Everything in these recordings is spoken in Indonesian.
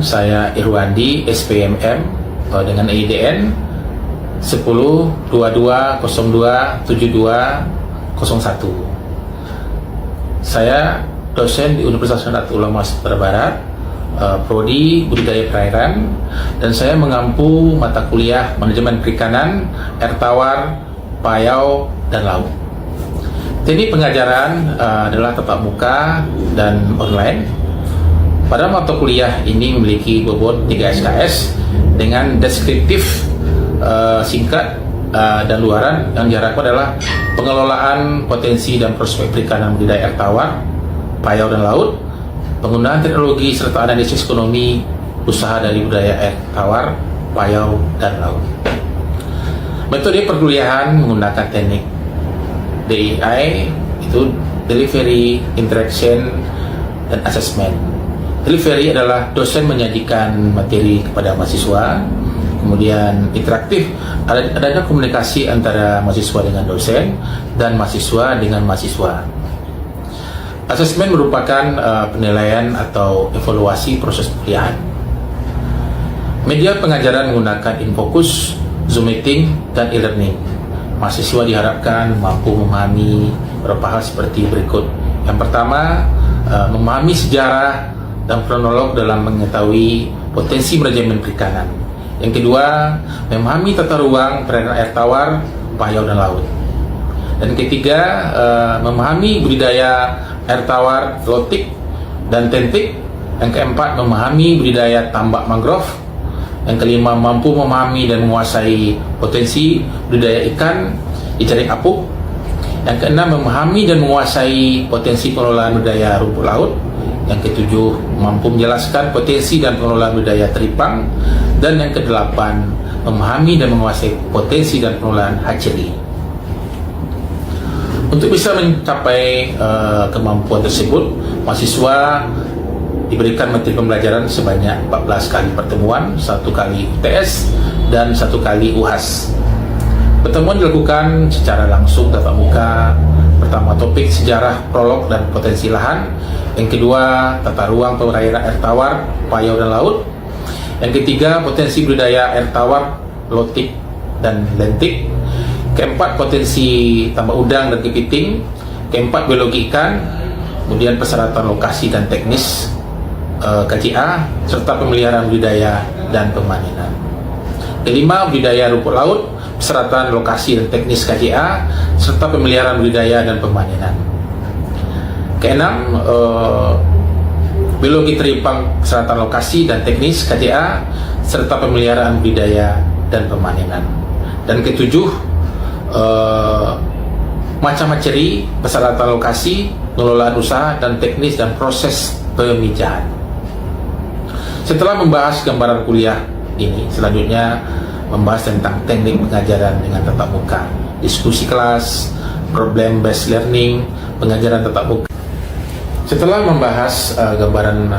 saya Irwandi, SPMM dengan IDN 1022027201. Saya dosen di Universitas Nahdlatul Ulama Sumatera Barat, Prodi Budidaya Perairan, dan saya mengampu mata kuliah Manajemen Perikanan, Air Tawar, Payau, dan Laut. Teknik pengajaran adalah tatap muka dan online. Pada mata kuliah ini memiliki bobot 3 SKS dengan deskriptif singkat dan luaran. Yang diharapkan adalah pengelolaan potensi dan prospek perikanan budidaya air tawar, payau, dan laut, penggunaan teknologi serta analisis ekonomi usaha dari budaya air tawar, payau, dan laut. Metode perkuliahan menggunakan teknik DII, itu Delivery, Interaction, dan Assessment. Delivery adalah dosen menyajikan materi kepada mahasiswa, kemudian interaktif, adanya komunikasi antara mahasiswa dengan dosen dan mahasiswa dengan mahasiswa. Assessment merupakan penilaian atau evaluasi proses perkuliahan. Media pengajaran menggunakan InFocus, Zoom Meeting, dan e-learning. Mahasiswa diharapkan mampu memahami beberapa hal seperti berikut. Yang pertama, memahami sejarah dan kronolog dalam mengetahui potensi manajemen perikanan. Yang kedua, memahami tata ruang perairan air tawar, payau, dan laut. Dan ketiga, memahami budidaya air tawar, lotik, dan tentik. Yang keempat, memahami budidaya tambak mangrove. Yang kelima, mampu memahami dan menguasai potensi budidaya ikan di jaring apung. Yang keenam, memahami dan menguasai potensi pengelolaan budidaya rumput laut. Yang ketujuh, mampu menjelaskan potensi dan pengelolaan budidaya teripang. Dan yang kedelapan, memahami dan menguasai potensi dan pengelolaan hatchery. Untuk bisa mencapai kemampuan tersebut, mahasiswa diberikan materi pembelajaran sebanyak 14 kali pertemuan, 1 kali UTS, dan 1 kali UHAS. Pertemuan dilakukan secara langsung tatap muka. Pertama, topik sejarah, prolog, dan potensi lahan. Yang kedua, tata ruang perairan air tawar, payau, dan laut. Yang ketiga, potensi budidaya air tawar, lotik, dan lentik. Keempat, potensi tambak udang dan kepiting. Keempat, biologi ikan. Kemudian persyaratan lokasi dan teknis KJA, serta pemeliharaan budidaya dan pemanenan. Kelima, budidaya rumput laut, persyaratan lokasi dan teknis KJA, serta pemeliharaan budidaya dan pemanenan. Keenam, biologi teripang, persyaratan lokasi dan teknis KJA, serta pemeliharaan budidaya dan pemanenan. Dan ketujuh, macam hatchery, persyaratan lokasi, pengelolaan usaha, dan teknis dan proses pemijahan. Setelah membahas gambaran kuliah ini, selanjutnya membahas tentang teknik pengajaran dengan tatap muka, diskusi kelas, problem based learning, pengajaran tatap muka. Setelah membahas gambaran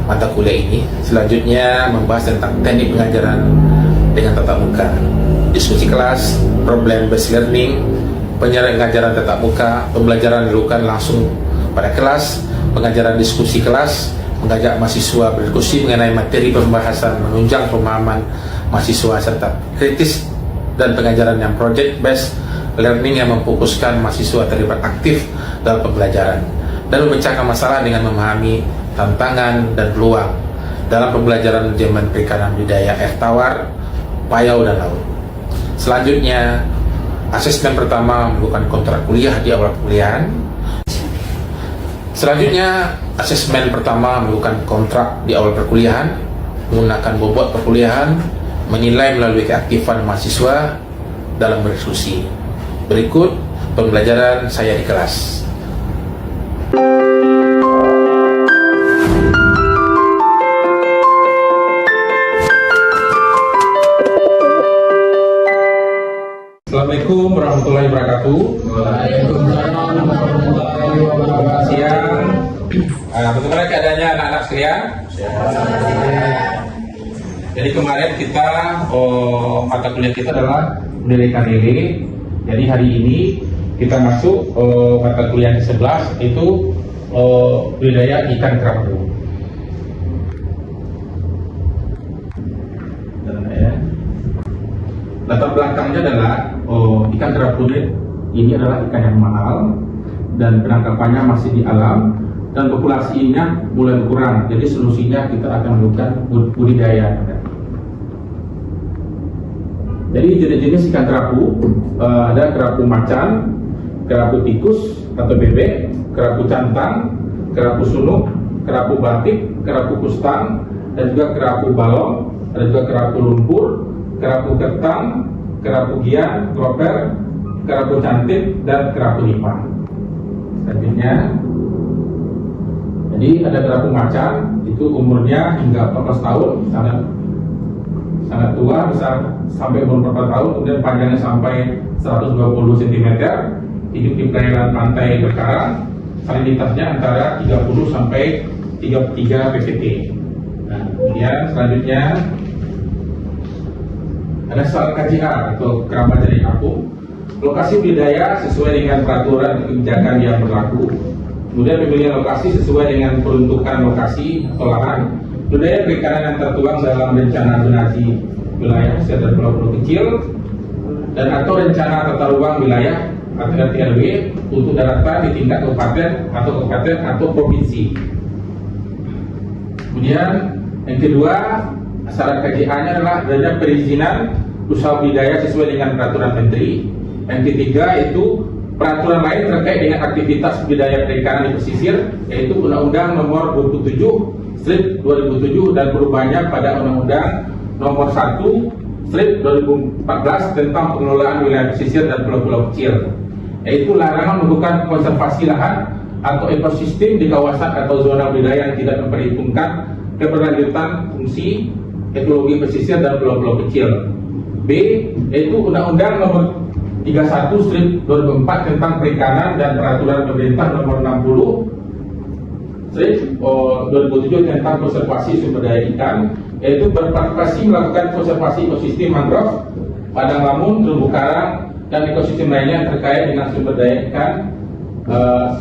mata kuliah ini, selanjutnya membahas tentang teknik pengajaran dengan tatap muka, diskusi kelas, problem based learning, pengajaran tatap muka, pembelajaran dilakukan langsung pada kelas, pengajaran diskusi kelas, mengajak mahasiswa berdiskusi mengenai materi pembahasan, menunjang pemahaman mahasiswa, serta kritis, dan pengajaran yang project based learning yang memfokuskan mahasiswa terlibat aktif dalam pembelajaran dan memecahkan masalah dengan memahami tantangan dan peluang dalam pembelajaran manajemen perikanan budidaya air tawar, payau, dan laut. Selanjutnya, asesmen pertama melakukan kontrak kuliah di awal perkuliahan. Selanjutnya, asesmen pertama melakukan kontrak di awal perkuliahan, menggunakan bobot perkuliahan, menilai melalui keaktifan mahasiswa dalam berdiskusi. Berikut pembelajaran saya di kelas. Assalamualaikum warahmatullahi wabarakatuh. Waalaikumsalam warahmatullahi wabarakatuh. Siang. Bagaimana keadaannya anak-anak sekalian? Jadi kemarin kita mata kuliah kita adalah budidaya ikan lele. Jadi hari ini kita masuk mata kuliah ke-11, itu budidaya ikan kerapu. latar belakangnya adalah ikan kerapu ini adalah ikan yang mahal dan penangkapannya masih di alam dan populasinya mulai berkurang. Jadi solusinya kita akan melakukan budidaya. Jadi jenis-jenis ikan kerapu ada kerapu macan, kerapu tikus atau bebek, kerapu cantang, kerapu sunuk, kerapu batik, kerapu kustang, dan juga kerapu balong, ada juga kerapu lumpur, kerapu ketang, kerapu gian, grouper, kerapu cantik, dan kerapu nipah. Selanjutnya, jadi ada kerapu macan, itu umurnya hingga 14 tahun, sangat tua, bisa sampai umur 14 tahun, kemudian panjangnya sampai 120 cm, hidup di perairan pantai berkarang, salinitasnya antara 30 sampai 33 ppt. Nah, kemudian selanjutnya ada sal KJA atau keramba jaring apung. Lokasi budidaya sesuai dengan peraturan kebijakan yang berlaku. Kemudian pemilihan lokasi sesuai dengan peruntukan lokasi atau lahan. Budidaya perikanan yang tertuang dalam rencana zonasi wilayah pesisir dan pulau-pulau kecil dan atau rencana tata ruang wilayah atau RT/RW untuk daratan di tingkat kabupaten atau provinsi. Kemudian yang kedua, syarat KJA-nya adalah adanya perizinan usaha budidaya sesuai dengan peraturan menteri. Yang ketiga itu peraturan lain terkait dengan aktivitas budidaya perikanan di pesisir, yaitu Undang-Undang Nomor 27/2007 dan perubahannya pada Undang-Undang Nomor 1/2014 tentang pengelolaan wilayah pesisir dan pulau-pulau kecil, yaitu larangan melakukan konservasi lahan atau ekosistem di kawasan atau zona budidaya yang tidak memperhitungkan keberlanjutan fungsi ekologi pesisir dan pulau-pulau kecil. B, yaitu Undang-Undang Nomor 31/2004 tentang perikanan dan peraturan pemerintah Nomor 60/2007 tentang konservasi sumber daya ikan, yaitu berpartisipasi melakukan konservasi ekosistem mangrove, padang lamun, terumbu karang, dan ekosistem lainnya terkait dengan sumber daya ikan,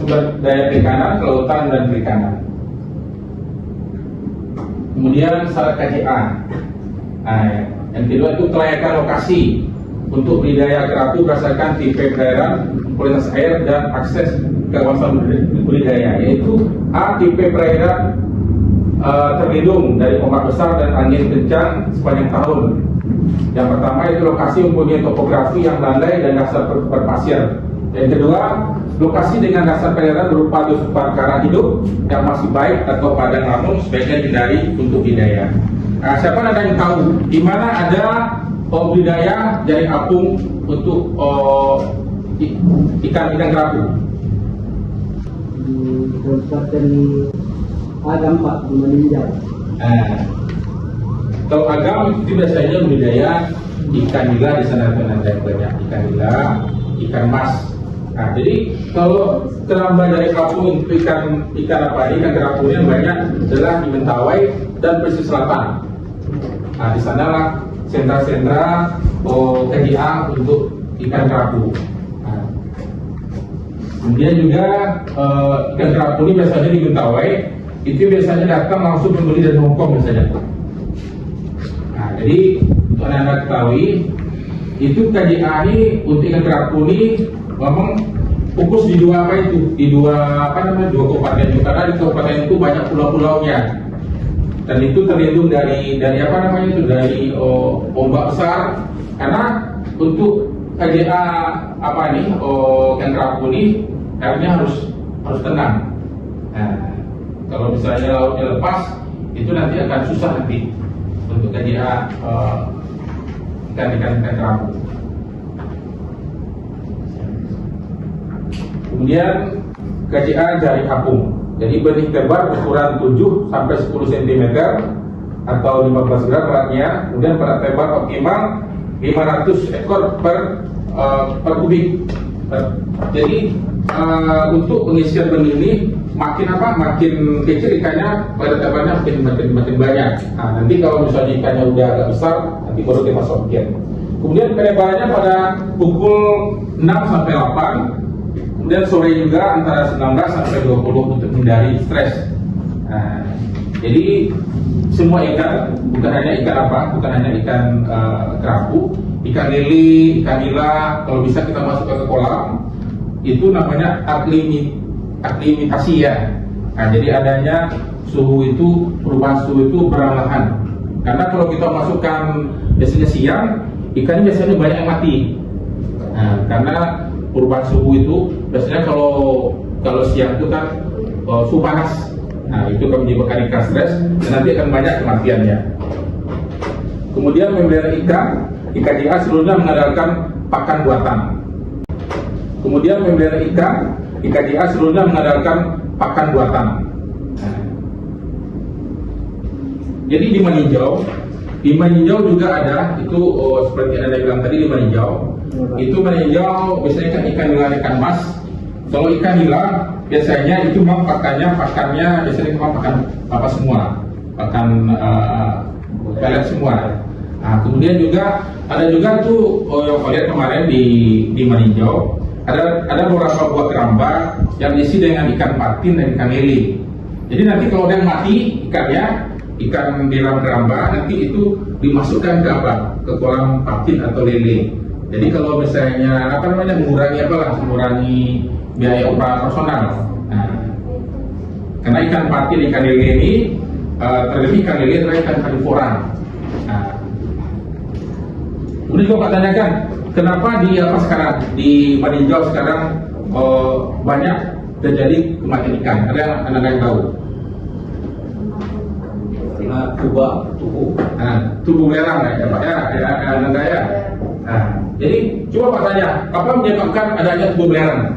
sumber daya perikanan, kelautan, dan perikanan. Kemudian syarat KJA. Yang kedua itu kelayakan lokasi untuk budidaya kerapu berdasarkan tipe perairan, kualitas air, dan akses ke kawasan budidaya, yaitu A. Tipe perairan terlindung dari ombak besar dan angin kencang sepanjang tahun. Yang pertama itu lokasi mempunyai topografi yang landai dan dasar berpasir. Yang kedua, lokasi dengan dasar perairan berupa karang hidup yang masih baik atau padang lamun sebaiknya hindari untuk budidaya. Nah, siapa ada yang tahu di mana ada budidaya jaring apung untuk ikan kerapu? Kabupaten Agam, Pak, di Meninjau. Kalau Agam itu biasanya budidaya ikan nila, di sana ada banyak ikan nila, ikan mas. Nah, jadi kalau keramba jaring apung ikan kerapunya banyak adalah di Mentawai dan pesisir selatan. Nah, di sanalah sentra-sentra KJA untuk ikan kerapu. Nah, kemudian juga ikan kerapu ini biasanya di Mentawai itu biasanya datang langsung membeli dari Hongkong biasanya. Nah, jadi untuk anda ketahui itu KJA ini untuk ikan kerapu ini memang fokus di dua dua kabupaten itu, karena di kabupaten itu banyak pulau-pulaunya dan itu terlindung dari ombak besar. Karena untuk KJA ikan kerapu ini airnya harus tenang. Nah, kalau misalnya lautnya lepas itu nanti akan susah nanti untuk KJA ikan kerapu. Kemudian KJA jaring apung. Jadi benih tebar ukuran 7 sampai 10 cm atau 15 gram beratnya. Kemudian berat tebar optimal 500 ekor per kubik. Jadi untuk pengisian benih ini makin kecil ikannya, pada tebarnya makin banyak. Nah, nanti kalau misalnya ikannya udah agak besar, nanti baru kita masukkan. Kemudian pelebarannya pada pukul 6 sampai 8. Kemudian sore juga antara 19 sampai 20 untuk menghindari stres. Nah, jadi semua ikan, bukan hanya ikan kerapu, ikan lele, ikan nila, kalau bisa kita masukkan ke kolam, itu namanya aklimatasi ya. Nah, jadi adanya perubahan suhu itu perlahan. Karena kalau kita masukkan biasanya siang, ikannya biasanya banyak yang mati. Nah, karena perubahan suhu itu biasanya kalau siang itu kan suhu panas. Nah, itu akan menyebabkan ikan stres dan nanti akan banyak kematiannya. Kemudian memelihara ikan JA seluruhnya mengandalkan pakan buatan. Kemudian memelihara ikan JA seluruhnya mengandalkan pakan buatan. Nah, jadi di meninjau juga ada itu seperti yang Anda bilang tadi di meninjau. Itu meninjau biasanya kan ikan nila, ikan mas. Kalau ikan nila biasanya itu memang pakannya biasanya memang pakan apa semua, pakan pelet semua. Nah, kemudian juga ada juga tuh yang lihat kemarin di meninjau ada beberapa buah keramba yang diisi dengan ikan patin dan ikan lele. Jadi nanti kalau dia mati ikannya, ikan di dalam keramba nanti itu dimasukkan ke ke kolam patin atau lele. Jadi kalau misalnya mengurangi biaya operasional. Nah, karena ikan patin, ikan lele ini terlebih ikan lele adalah ikan karnivora. Nah, kemudian juga Pak tanyakan, kenapa di meninjau sekarang banyak terjadi kematian ikan? Ada yang Anda tahu? Tubuh belerang ya Pak ya. Nah, jadi coba Pak tanya, apa menyebabkan adanya tubuh belerang?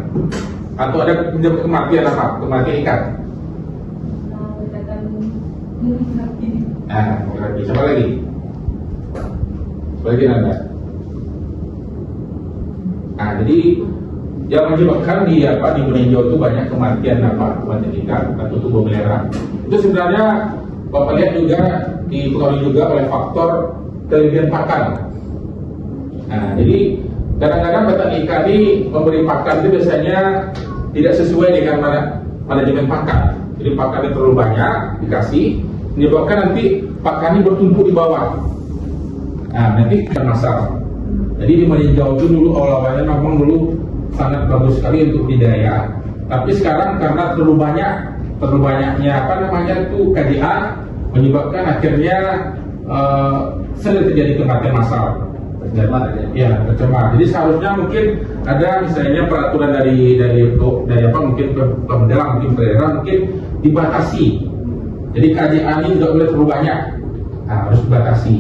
Atau ada kematian apa? Kematian ikan? Nah, coba lagi. Bagian Anda. Nah, jadi yang menyebabkan di meninjau itu banyak kematian ikan atau tubuh belerang. Itu sebenarnya Bapak lihat juga dipengaruhi juga oleh faktor kelebihan pakan. Nah, jadi kadang-kadang petani ikan ini memberi pakan itu biasanya tidak sesuai dengan manajemen pakan. Jadi pakannya terlalu banyak dikasih, menyebabkan nanti pakannya bertumpuk di bawah. Nah, nanti ada masalah. Jadi di meninjau itu dulu awalnya memang dulu sangat bagus sekali untuk budidaya. Tapi sekarang karena terlalu banyaknya KJA menyebabkan akhirnya sering terjadi kematian massal. Tercemar. Jadi seharusnya mungkin ada misalnya peraturan dari mungkin pemerintah mungkin dibatasi. Jadi KJA ini tidak boleh terlalu banyak. Nah, harus dibatasi.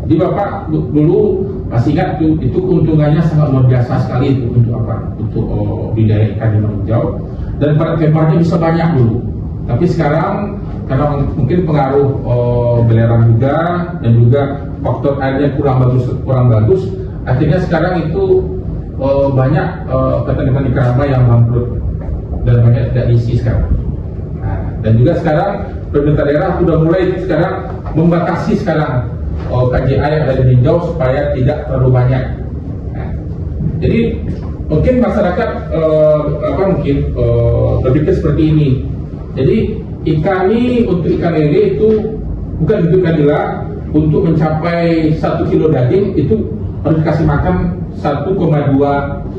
Jadi Bapak dulu masih ingat itu keuntungannya sangat luar biasa sekali untuk budidaya ikan di meninjau, dan lebarnya bisa banyak dulu. Tapi sekarang karena mungkin pengaruh belerang juga dan juga faktor airnya kurang bagus, akhirnya sekarang itu banyak petani keramba yang bangkrut dan banyak tidak diisi sekarang. Nah, dan juga sekarang pemerintah daerah sudah mulai sekarang membatasi KJA yang ada di meninjau supaya tidak terlalu banyak. Nah, jadi mungkin masyarakat berpikir seperti ini. Jadi ikan ini untuk ikan lele itu bukan untuk ikan nila, untuk mencapai 1 kilo daging itu harus dikasih makan 1,2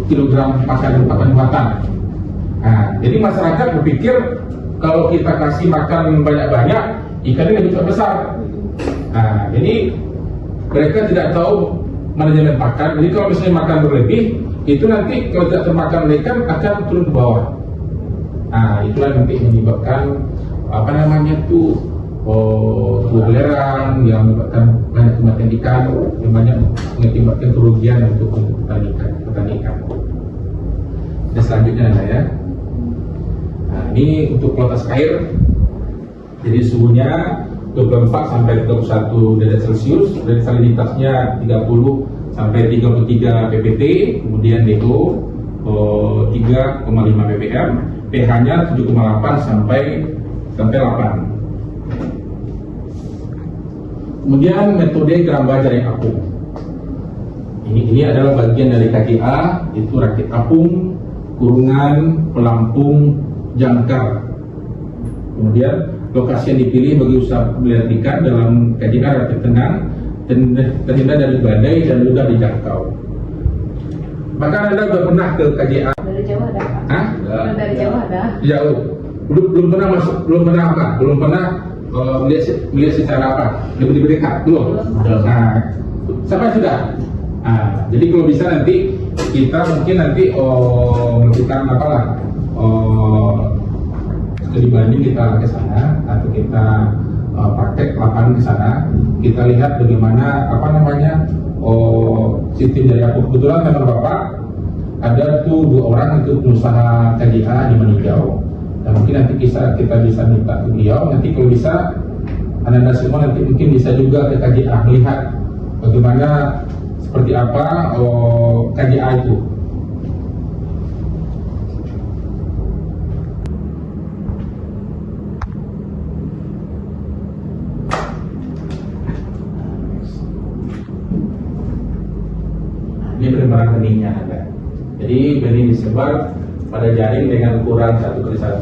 kilogram pakan buatan. Nah, jadi masyarakat berpikir kalau kita kasih makan banyak-banyak, ikannya lebih besar. Nah, jadi mereka tidak tahu manajemen pakan. Jadi kalau misalnya makan berlebih, itu nanti kalau tidak termakan ikan akan turun ke bawah. Nah, itulah nanti menyebabkan tubuh belerang yang menyebabkan banyak kematian ikan, yang banyak mengakibatkan kerugian untuk petani ikan. Dan selanjutnya ya. Nah, ini untuk kualitas air. Jadi suhunya 24 sampai 31 derajat Celcius, dan salinitasnya 30 sampai 33 ppt, kemudian DO 3,5 ppm, pH-nya 7,8 sampai 8. Kemudian metode keramba jaring apung. Ini adalah bagian dari KJA, itu rakit apung, kurungan, pelampung, jangkar. Kemudian lokasi yang dipilih bagi usaha pembelian ikan dalam KJA rakit tenang terhindar dari badai dan mudah dijangkau. Maka Anda sudah pernah ke KJA? Dari Jawa ada Pak? Hah? Dari Jawa ada? Jauh. Belum pernah masuk, belum pernah melihat secara apa? Lebih dekat, belum. Nah, sampai sudah. Nah, jadi kalau bisa nanti kita mungkin nanti melakukan apalah studi banding kita ke sana atau kita praktek lapangan ke sana, kita lihat bagaimana sistem dari aku. Kebetulan memang Bapak ada tuh 2 orang itu pengusaha KJA di Meninjau, dan mungkin nanti kita bisa minta ke beliau nanti kalau bisa Anda semua nanti mungkin bisa juga ke KJA melihat bagaimana seperti apa KJA itu. Ini perkembangan benihnya ada. Jadi benih disebar pada jaring dengan ukuran 1x1,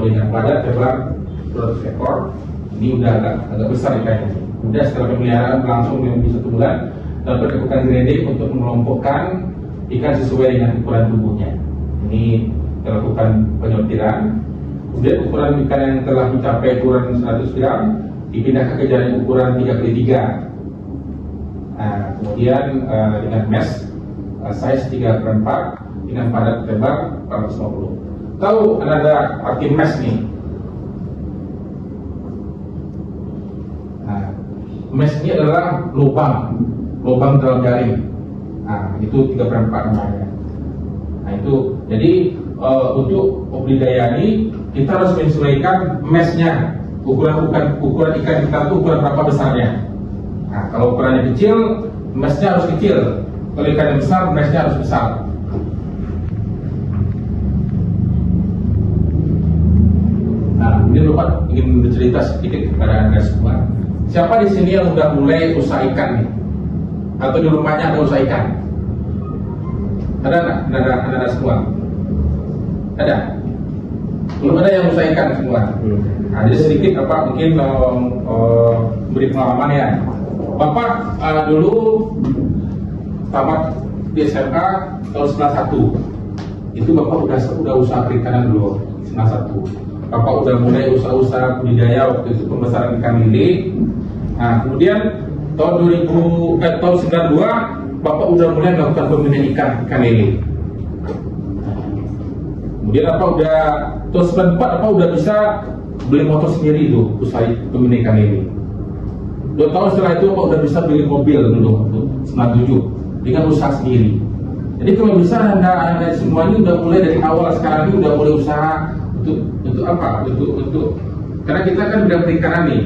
dengan padat lebar 200 ekor. Ini udah agak besar ikannya. Kemudian setelah pemeliharaan langsung di 1 bulan, dapat dilakukan grading untuk mengelompokkan ikan sesuai dengan ukuran tubuhnya. Ini dilakukan penyortiran. Kemudian ukuran ikan yang telah mencapai ukuran 100 gram dipindahkan ke jaring ukuran 3x3. Nah, kemudian dengan mesh size 3x4 dengan padat lebar 450. Tahu ada arti mesh nih? Nah, mesh ini adalah lubang dalam jaring. Nah, itu 3x4 namanya. Nah, itu jadi untuk budidaya ini kita harus menyesuaikan meshnya, ukuran ikan kita itu ukuran berapa besarnya. Nah, kalau ukurannya kecil, meshnya harus kecil. Kalau ikannya besar, meshnya harus besar. Nah, ini Bapak ingin bercerita sedikit kepada Anda semua. Siapa di sini yang sudah mulai usaha ikan nih? Atau di rumahnya ada usaha ikan? Ada nggak? Ada semua? Ada? Belum ada yang usaha ikan semua? Nah, jadi sedikit Bapak mungkin beri pengalaman ya. Bapak dulu tamat di SMA tahun 91. Itu Bapak udah usaha perikanan dulu 91. Bapak udah mulai usaha budidaya waktu itu pembesaran ikan lele. Nah, kemudian tahun 92 Bapak udah mulai melakukan pembinaan ikan lele. Kemudian tahun 94 Bapak udah bisa beli motor sendiri itu usaha pembinaan ikan lele. 2 tahun setelah itu Bapak udah bisa beli mobil dulu 97 dengan usaha sendiri. Jadi kalau bisa anda semua ini udah mulai dari awal sekarang ini udah mulai usaha untuk apa? Untuk karena kita kan bidang perikanan nih.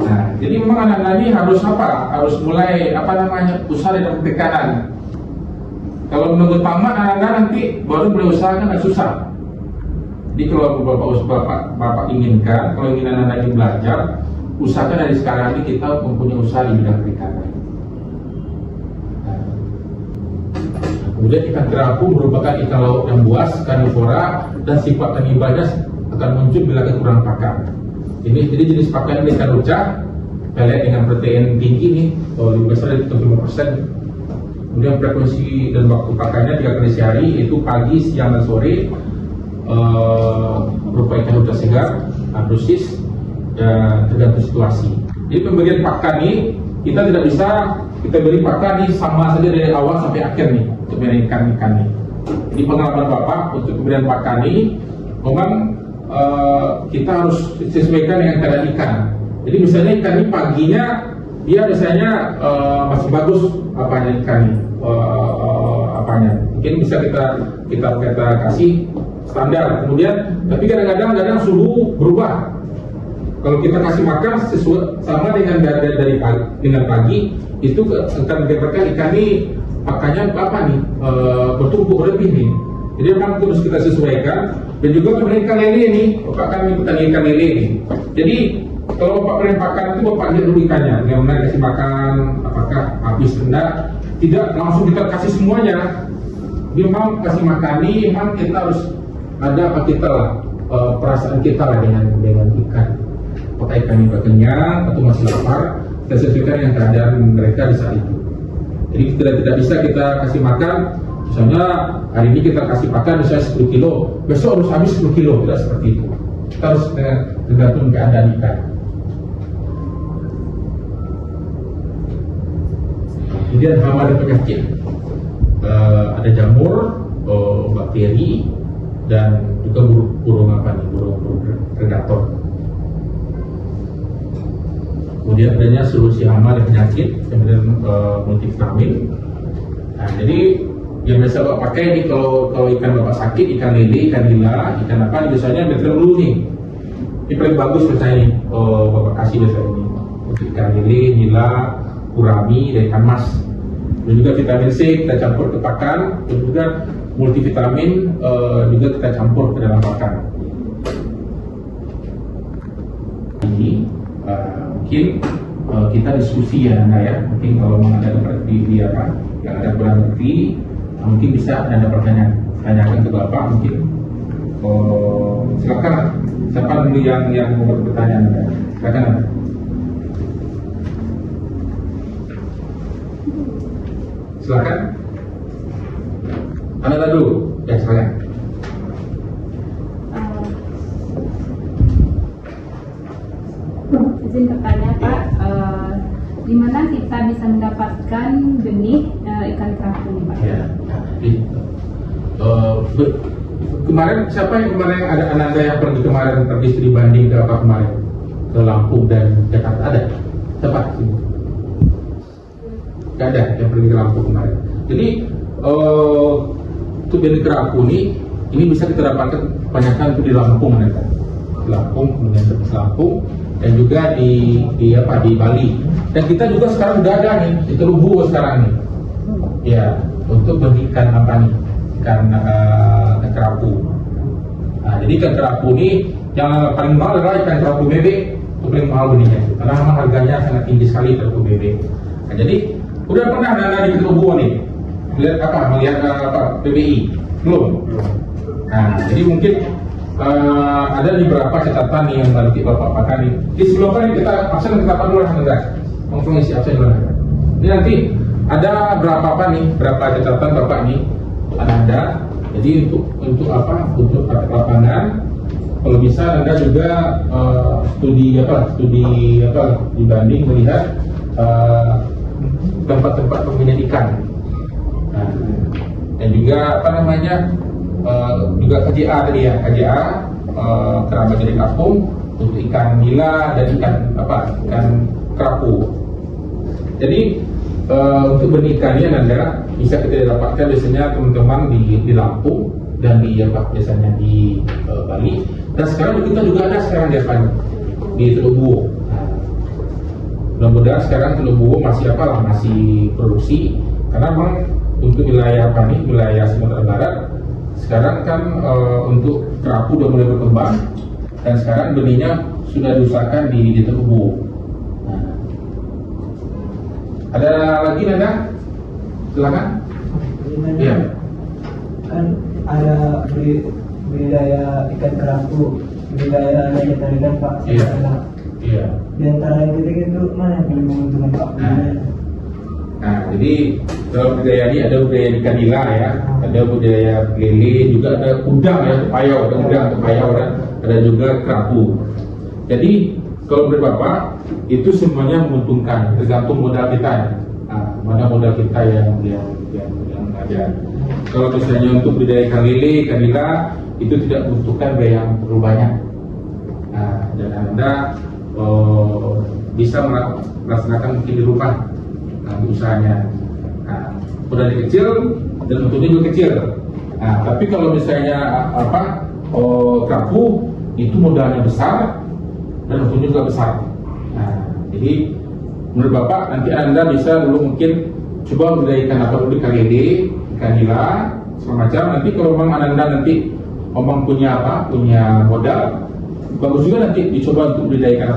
Nah, jadi memang anak-anak ini harus apa? Harus mulai usaha di dalam perikanan. Kalau menunggu tamat anak-anak nanti baru boleh usaha kan susah. Jadi kalau bapak inginkan, kalau ingin anak-anak ini belajar, usahakan dari sekarang ini kita mempunyai usaha di bidang perikanan. Kemudian ikan kerapu merupakan ikan laut yang buas, karnivora, dan sifat kanibanya akan muncul bila kekurangan pakan. Ini jadi jenis pakan ikan rucah, pelet dengan protein tinggi nih, lebih besar dari 75%. Kemudian frekuensi dan waktu pakannya 3 kali sehari, yaitu pagi, siang, dan sore. Berupa ikan rucah segar, dosis, dan tergantung situasi. Jadi pemberian pakan ini kita tidak bisa kita beri pakan ini sama saja dari awal sampai akhir nih untuk memberi ikan nih. Jadi pengalaman Bapak untuk pemberian pakan ini memang kita harus sesuaikan dengan keadaan ikan. Jadi misalnya ikan ini paginya dia biasanya masih bagus ikan ini mungkin bisa kita kasih standar. Kemudian tapi kadang-kadang suhu berubah. Kalau kita kasih makan sesuai sama dengan dari pagi itu akan menyebabkan ikan ini pakannya bertumpuk lebih nih. Jadi memang harus kita sesuaikan. Dan juga pemberian ikan lele ini, Bapak kan ikutan ikan lele ini. Jadi kalau Bapak beri pakan itu Bapak lihat dulu ikannya, bagaimana kasih makan, apakah habis rendah, tidak langsung kita kasih semuanya. Jadi memang kasih makan ini memang kita harus ada perasaan kita lah dengan ikan. Apakah ikan ini kenyang atau masih lapar, kita sesuaikan dengan keadaan mereka di saat itu. Jadi tidak bisa kita kasih makan, misalnya hari ini kita kasih makan misalnya 10 kilo, besok harus habis 10 kilo, tidak seperti itu. Kita harus tergantung keadaan ikan. Kemudian hama dan penyakit, ada jamur, bakteri, dan juga burung predator. Kemudian adanya solusi hama dan penyakit, kemudian multivitamin. Nah, jadi yang biasa Bapak pakai ini kalau ikan Bapak sakit, ikan lele, ikan nila, ikan apa, biasanya betul dulu nih. Ini paling bagus biasanya ini, Bapak kasih biasanya ini. Untuk ikan lele, nila, gurami, dan ikan mas. Dan juga vitamin C kita campur ke pakan, dan juga multivitamin juga kita campur ke dalam pakan. Ini mungkin kita diskusi ya Anda ya, mungkin kalau ada di apa yang ada kurang ngerti, mungkin bisa Anda tanyakan ke Bapak mungkin. Silakan, siapa dulu yang mau bertanya Anda? Silakan Anda. Silakan. Anda dulu, ya silakan. Izin bertanya Pak, di mana kita bisa mendapatkan benih ikan kerapu nih Pak? Ya, kemarin siapa yang kemarin ada anak saya yang pergi kemarin pergi studi banding ke apa kemarin ke Lampung dan Jakarta, ada? Siapa? Gak ada yang pergi ke Lampung kemarin. Jadi untuk benih kerapu ini bisa kita dapatkan kebanyakan itu di Lampung, di Lampung, kemudian di Lampung dan juga di Bali. Dan kita juga sekarang udah ada nih di Telubu sekarang nih. Ya, untuk benih ikan apa nih? Ikan kerapu. Nah, jadi ikan kerapu ini yang paling mahal adalah ikan kerapu bebek, itu paling mahal benihnya. Karena memang harganya sangat tinggi sekali kerapu bebek. Nah, jadi udah pernah ada di Telubu nih? Melihat PBI? Belum. Nah, jadi mungkin ada di beberapa catatan nih yang nanti Bapak pakai nih. Di sebelumnya kita absen kita dulu lah enggak? Langsung isi absen dulu. Ini nanti ada berapa catatan Bapak nih Anda. Jadi untuk apa? Untuk lapangan. Kalau bisa Anda juga studi dibanding melihat tempat-tempat pembinaan ikan. Nah, dan juga juga KJA tadi ya, KJA kerabat dari kampung untuk ikan nila dan ikan kerapu. Jadi untuk benih ikannya Anda bisa kita dapatkan biasanya teman-teman di Lampung dan biasanya di Bali. Dan sekarang kita juga ada sekarang di Telubu. Mudah-mudahan sekarang Telubu masih produksi karena memang untuk wilayah wilayah Sumatera Barat sekarang kan untuk kerapu sudah mulai berkembang dan sekarang benihnya sudah diusahakan di Telubu. Nah, ada lagi Nanda? Silakan. Iya. Kan ada budidaya ikan kerapu, budidaya lainnya tadi kan Pak. Iya. Iya. Di antara yang itu mana yang paling menguntungkan Pak? Nah, jadi dalam budaya ini ada budaya ikan nila ya, ada budaya lele, juga ada udang ya, payau, ada udang, payau, ada juga kerapu. Jadi kalau menurut Bapak itu semuanya menguntungkan, tergantung modal kita. Nah, mana modal kita yang ada. Kalau misalnya untuk budaya ikan lele, ikan nila itu tidak membutuhkan biaya yang terlalu banyak. Nah, dan Anda bisa melaksanakan mungkin di rumah usahanya. Nah, modalnya kecil dan untungnya juga kecil. Nah, tapi kalau misalnya kerapu itu modalnya besar dan untungnya juga besar. Nah, jadi menurut Bapak nanti Anda bisa dulu mungkin coba budidaya ikan dulu ikan lele, ikan nila, semacam. Nanti kalau memang Anda nanti punya modal, bagus juga nanti dicoba untuk budidaya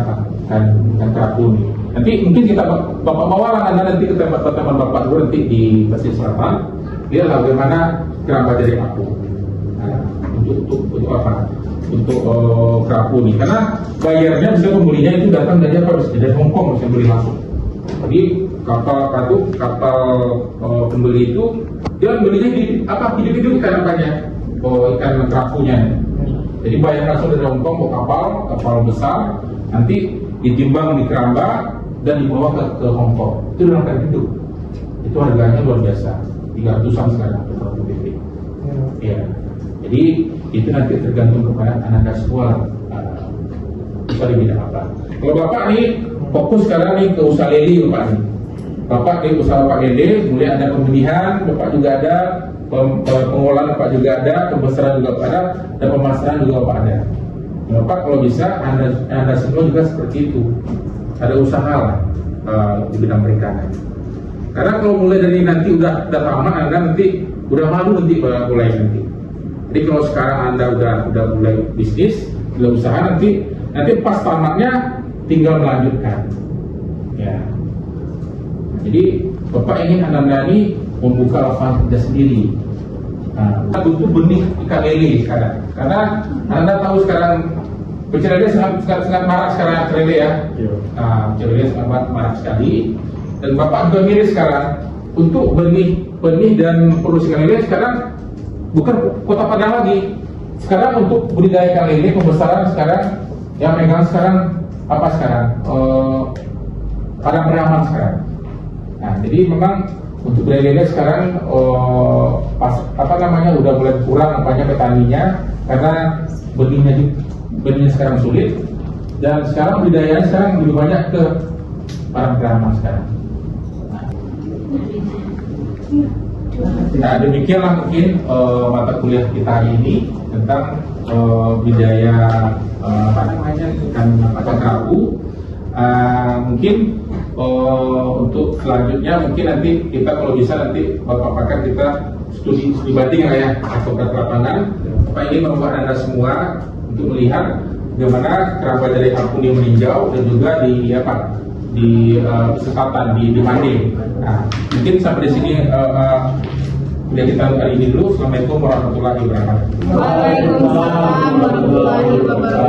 ikan kerapu ini. Nanti mungkin Bapak bawalah Anda nanti ke teman-teman Bapak dulu nanti di Pesisir Selatan, lihat bagaimana kerabat dari kerapu. Nah, untuk apa? Untuk kerapu ini, karena bayarnya bisa pembelinya itu datang dari Hong Kong, bisa beli langsung. Jadi kapal pembeli itu dia belinya hidup-hidup ikan apanya? Ikan kerapunya. Jadi bayar langsung dari Hongkong ke kapal besar, nanti ditimbang di keramba dan dibawa ke Hongkong. Itu dalam keadaan hidup. Itu harganya luar biasa, 300-an sekarang per satu BB. Ya. Jadi itu nanti tergantung kepada anak sekolah bisa di bidang apa. Kalau Bapak nih fokus sekarang nih ke usaha lele Bapak nih. Bapak di usaha Bapak lele, mulai ada pembenihan, Bapak juga ada, pengolahan Bapak juga ada, pembesaran juga Bapak ada, dan pemasaran juga Bapak ada. Bapak kalau bisa Anda semua juga seperti itu. Ada usaha lah di bidang perikanan. Karena kalau mulai dari nanti udah tamat, Anda nanti udah malu nanti mulai nanti. Jadi kalau sekarang Anda udah mulai bisnis, udah usaha, nanti pas tamatnya tinggal melanjutkan. Ya. Jadi Bapak ingin Anda ini membuka lapangan kerja sendiri. Kita butuh benih ikan lele sekarang. Karena Anda tahu sekarang pecel lele sangat marak sekarang pecel lele ya. Pecel lele sangat marak sekali. Dan Bapak juga mirip sekarang untuk benih dan produksi ikan lele sekarang bukan Kota Padang lagi. Sekarang untuk budidaya ikan lele pembesaran sekarang yang megang sekarang apa sekarang? Padang Beraman sekarang. Nah, jadi memang untuk budidaya lele sekarang udah mulai kurang apanya petaninya karena benihnya sekarang sulit, dan sekarang budidayanya sekarang lebih banyak ke Padang Beraman sekarang. Nah, demikianlah mungkin mata kuliah kita hari ini tentang budidaya ikan kerapu. Mungkin untuk selanjutnya mungkin nanti kita kalau bisa nanti Bapak kita studi banding lah ya atau ke lapangan. Bapak ingin membuat Anda semua untuk melihat bagaimana kerabat dari kampung yang meninjau dan juga di kesempatan di Manding. Nah, mungkin sampai di sini kuliah kita kali ini dulu. Assalamualaikum warahmatullahi wabarakatuh. Waalaikumsalam warahmatullahi wabarakatuh.